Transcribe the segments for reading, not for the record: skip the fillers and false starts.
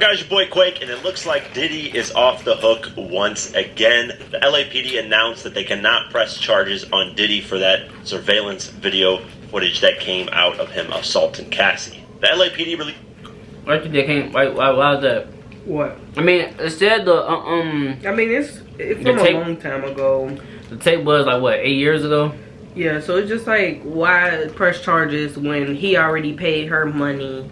guys, your boy Quake, and it looks like Diddy is off the hook once again. The LAPD announced that they cannot press charges on Diddy for that surveillance video footage that came out of him assaulting Cassie. The LAPD really... Why was that? What? I mean, it said the, I mean, it's from a long time ago. The tape was like, what, 8 years ago? Yeah, so it's just like, why press charges when he already paid her money?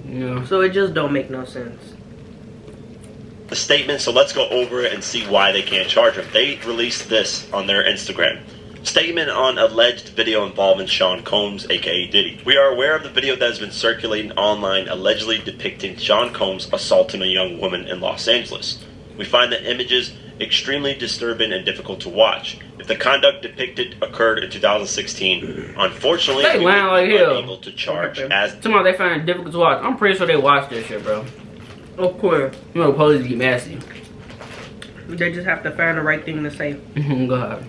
Yeah. So it just don't make no sense. The statement, so let's go over it and see why they can't charge him. They released this on their Instagram. Statement on alleged video involving Sean Combs, aka Diddy. We are aware of the video that has been circulating online allegedly depicting Sean Combs assaulting a young woman in Los Angeles. We find the images extremely disturbing and difficult to watch. If the conduct depicted occurred in 2016, unfortunately, we were unable to charge as... Tomorrow they find it difficult to watch. I'm pretty sure they watched this shit, bro. Of course. You know, police get messy. They just have to find the right thing to say. Go ahead.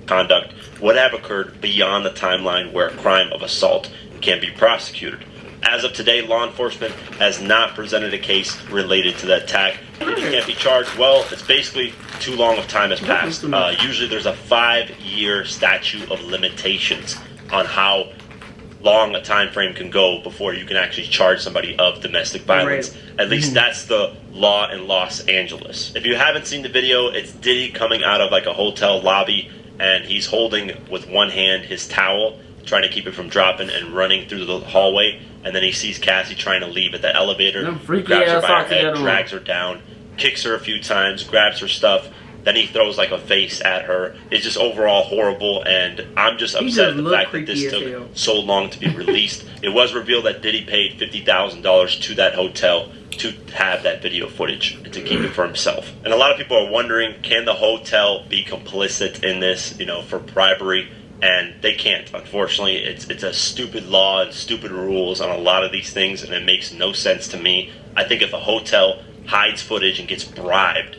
Conduct would have occurred beyond the timeline where a crime of assault can be prosecuted. As of today, law enforcement has not presented a case related to the attack. If you can't be charged, well, it's basically too long of time has passed. Usually there's a 5-year statute of limitations on how long a time frame can go before you can actually charge somebody of domestic violence. Right. At least that's the law in Los Angeles. If you haven't seen the video, it's Diddy coming out of like a hotel lobby, and he's holding with one hand his towel, trying to keep it from dropping, and running through the hallway. And then he sees Cassie trying to leave at the elevator, grabs her by her head, drags her down, kicks her a few times, grabs her stuff. Then he throws like a vase at her. It's just overall horrible, and I'm just upset at the fact that this took so long to be released. It was revealed that Diddy paid $50,000 to that hotel to have that video footage and to keep it for himself. And a lot of people are wondering, can the hotel be complicit in this, you know, for bribery? And they can't, unfortunately. It's a stupid law and stupid rules on a lot of these things, and it makes no sense to me. I think if a hotel hides footage and gets bribed,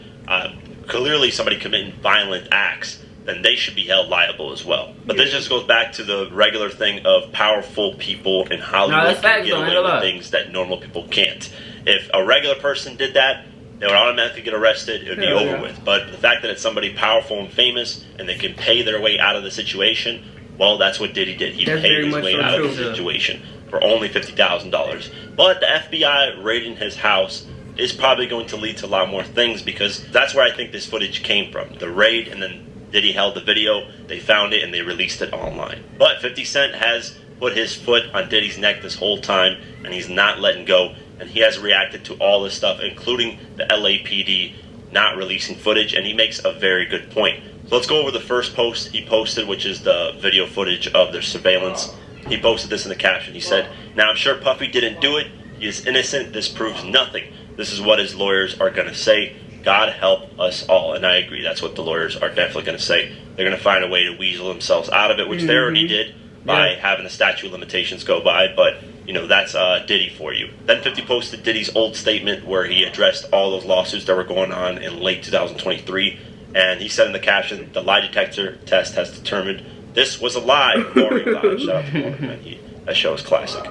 clearly somebody committing violent acts, then they should be held liable as well. But this just goes back to the regular thing of powerful people in Hollywood can get away with things that normal people can't. If a regular person did that, they would automatically get arrested. It would be over with. But the fact that it's somebody powerful and famous and they can pay their way out of the situation, well, that's what Diddy did. He paid his way out of the situation for only $50,000. But the FBI raiding his house is probably going to lead to a lot more things, because that's where I think this footage came from. The raid, and then Diddy held the video, they found it, and they released it online. But 50 Cent has put his foot on Diddy's neck this whole time, and he's not letting go. And he has reacted to all this stuff, including the LAPD not releasing footage, and he makes a very good point. So let's go over the first post he posted, which is the video footage of their surveillance. He posted this in the caption. He said, "Now I'm sure Puffy didn't do it. He is innocent. This proves nothing. This is what his lawyers are going to say. God help us all." And I agree. That's what the lawyers are definitely going to say. They're going to find a way to weasel themselves out of it, which they already did by having the statute of limitations go by. But, you know, that's Diddy for you. Then 50 posted Diddy's old statement where he addressed all those lawsuits that were going on in late 2023. And he said in the caption, "The lie detector test has determined this was a lie." Maury God. Shout out to Maury, man. That show is classic.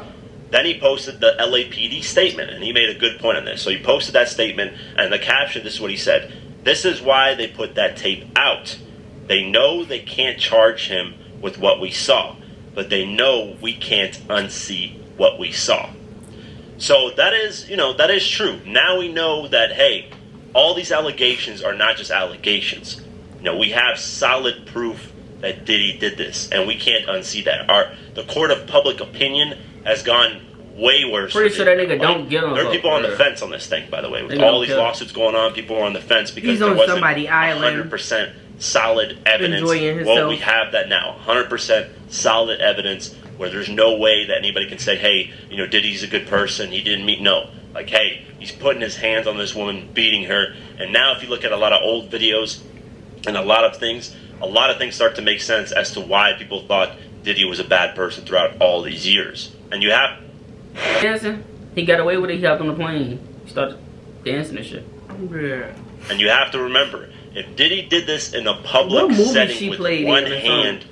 Then he posted the LAPD statement, and he made a good point on this. So he posted that statement, and the caption, this is what he said: "This is why they put that tape out. They know they can't charge him with what we saw, but they know we can't unsee what we saw." So that is, you know, that is true. Now we know that, hey, all these allegations are not just allegations. You know, we have solid proof that Diddy did this, and we can't unsee that. The court of public opinion has gone way worse. Pretty sure that nigga don't get on. There are people on the fence on this thing, by the way. With all these lawsuits going on, people are on the fence because there wasn't 100% solid evidence. Well, we have that now. 100% solid evidence where there's no way that anybody can say, hey, you know, Diddy's a good person. He didn't meet. No. Like, hey, he's putting his hands on this woman, beating her. And now if you look at a lot of old videos and a lot of things start to make sense as to why people thought Diddy was a bad person throughout all these years. And you have... dancing. He got away with it. He hopped on the plane. He started dancing and shit. Yeah. And you have to remember, if Diddy did this in a public setting with one hand,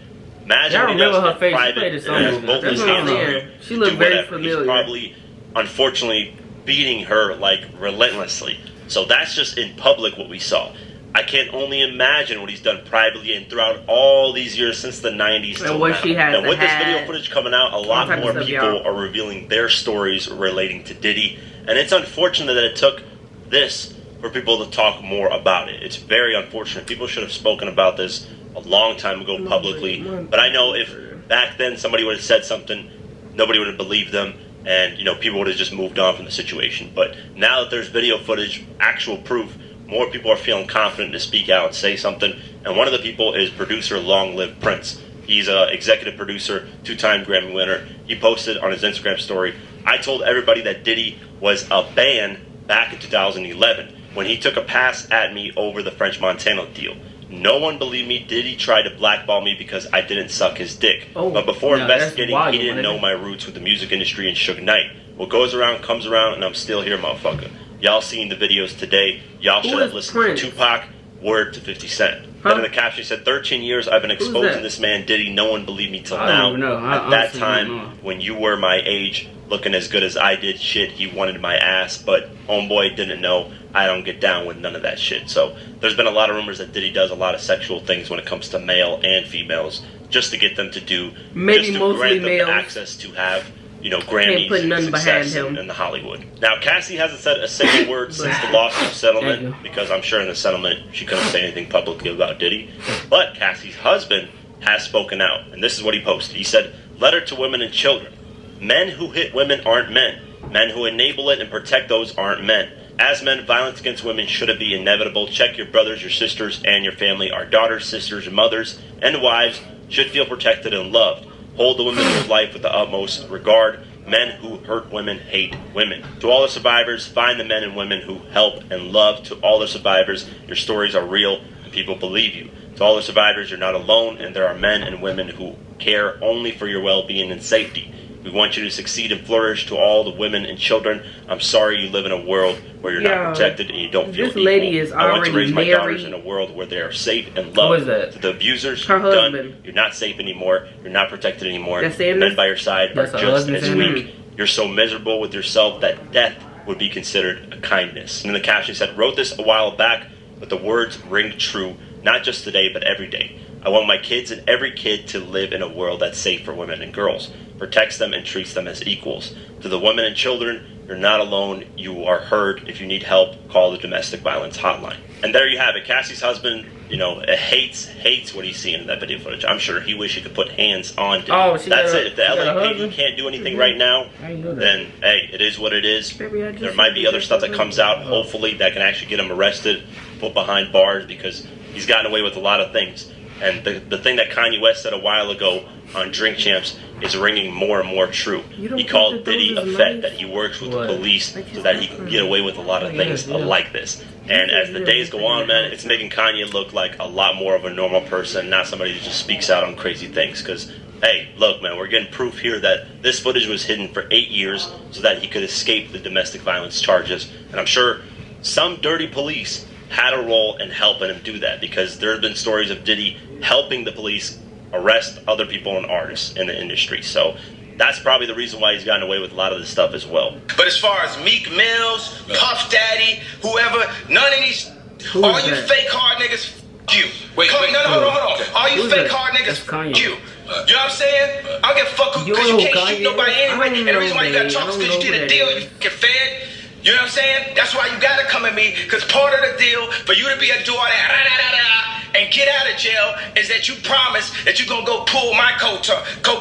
imagine what he does in private. Both his hands on her. She looked very familiar. He's probably, unfortunately, beating her like relentlessly. So that's just in public what we saw. I can only imagine what he's done privately and throughout all these years since the 90s till what now. she has And with this had, video footage coming out, a lot type of more stuff, people y'all. are revealing their stories relating to Diddy. And it's unfortunate that it took this for people to talk more about it. It's very unfortunate. People should have spoken about this a long time ago publicly. But I know if back then somebody would have said something, nobody would have believed them. And, you know, people would have just moved on from the situation. But now that there's video footage, actual proof, more people are feeling confident to speak out and say something. And one of the people is producer Long Live Prince. He's an executive producer, 2-time Grammy winner. He posted on his Instagram story, I told everybody that Diddy was a ban back in 2011 when he took a pass at me over the French Montana deal. No one believed me. Diddy tried to blackball me because I didn't suck his dick. Oh, but before yeah, that's investigating, wild, he didn't know my roots with the music industry and Suge Knight. What goes around comes around, and I'm still here, motherfucker. Y'all seen the videos today. Y'all should have listened Prince? to Tupac, word to 50 Cent. Huh? Then in the caption, he said, 13 years I've been that? exposing this man, Diddy. No one believed me till I don't now. even know. I At that honestly don't know. time, when you were my age, looking as good as I did, shit, he wanted my ass. But homeboy didn't know. I don't get down with none of that shit. So there's been a lot of rumors that Diddy does a lot of sexual things when it comes to male and females, just to get them to do, Maybe just to mostly grant them males. the access to have, you know, Grammys put and nothing success behind him. in the Hollywood. Now, Cassie hasn't said a single word since the lawsuit settlement, because I'm sure in the settlement she couldn't say anything publicly about Diddy. But Cassie's husband has spoken out, and this is what he posted. He said, letter to women and children. Men who hit women aren't men. Men who enable it and protect those aren't men. As men, violence against women shouldn't be inevitable. Check your brothers, your sisters, and your family. Our daughters, sisters, mothers, and wives should feel protected and loved. Hold the women of life with the utmost regard. Men who hurt women hate women. To all the survivors, find the men and women who help and love. To all the survivors, your stories are real and people believe you. To all the survivors, you're not alone, and there are men and women who care only for your well-being and safety. We want you to succeed and flourish. To all the women and children, I'm sorry you live in a world where you're not protected and you don't feel this equal. lady is I want to already raise my daughters married. in a world where they are safe and Who loved. is that? To the abusers, Her you're done. husband. You're not safe anymore. You're not protected anymore. That's Sanders? Men by your side are That's her just husband, as Sanders? weak. You're so miserable with yourself that death would be considered a kindness. And then the caption said, wrote this a while back, but the words ring true, not just today, but every day. I want my kids and every kid to live in a world that's safe for women and girls, protects them and treats them as equals. To the women and children, you're not alone. You are heard. If you need help, call the domestic violence hotline. And there you have it. Cassie's husband, you know, hates what he's seeing in that video footage. I'm sure he wish he could put hands on Diddy. Oh, she That's got a- it. If the she got a LAPD husband? can't do anything right now, I didn't know that. then hey, it is what it is. Baby, I just There might be said other that. stuff that comes out, hopefully, that can actually get him arrested, put behind bars, because he's gotten away with a lot of things. And the thing that Kanye West said a while ago on Drink Champs is ringing more and more true. You don't He think called that those Diddy a is Fed, nice? that he works with What? the police Like so that he can get away with a lot of things yeah. like this. And as the days go on, man, it's making Kanye look like a lot more of a normal person, not somebody who just speaks out on crazy things. Because, hey, look, man, we're getting proof here that this footage was hidden for 8 years so that he could escape the domestic violence charges. And I'm sure some dirty police had a role in helping him do that, because there have been stories of Diddy helping the police arrest other people and artists in the industry. So that's probably the reason why he's gotten away with a lot of this stuff as well. But as far as Meek Mills, Puff Daddy, whoever, none of these, Who all is you that? fake hard niggas, f- you. Wait, Come, wait, no, hold on. All you Who's fake that? hard niggas, That's Kanye. f- you. You know what I'm saying? I don't give a fuck You because don't you know can't Kanye? shoot nobody anyway. I don't And the reason why you know, got talks babe. because you I did a don't deal, know you get fed. You know what I'm saying? That's why you gotta come at me, because part of the deal for you to be a do all that and get out of jail is that you promise that you're gonna go pull my coat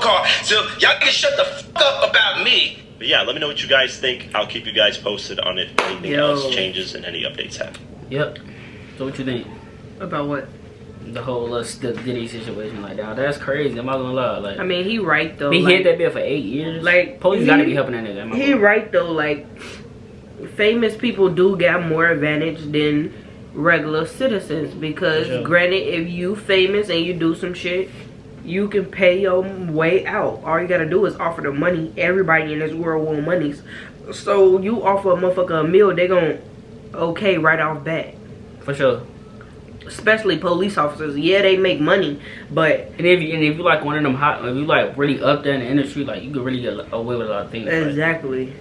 car. So y'all can shut the fuck up about me. But yeah, let me know what you guys think. I'll keep you guys posted on if anything Yo. else changes and any updates happen. Yep. So what you think? About what? The whole the Diddy situation like that. That's crazy. I'm not gonna lie. Like I mean, he right though. he like, hid that bill for 8 years. like, police he- gotta be helping that nigga. Am I He wrong? right though. Like, famous people do got more advantage than regular citizens, because For sure. granted, if you famous and you do some shit, you can pay your way out. All you gotta do is offer the money. Everybody in this world want monies, so you offer a motherfucker a meal, they gon' okay right off bat. For sure. Especially police officers. Yeah, they make money, but And if you like one of them hot, if you like really up there in the industry, like you could really get away with a lot of things. Like, exactly.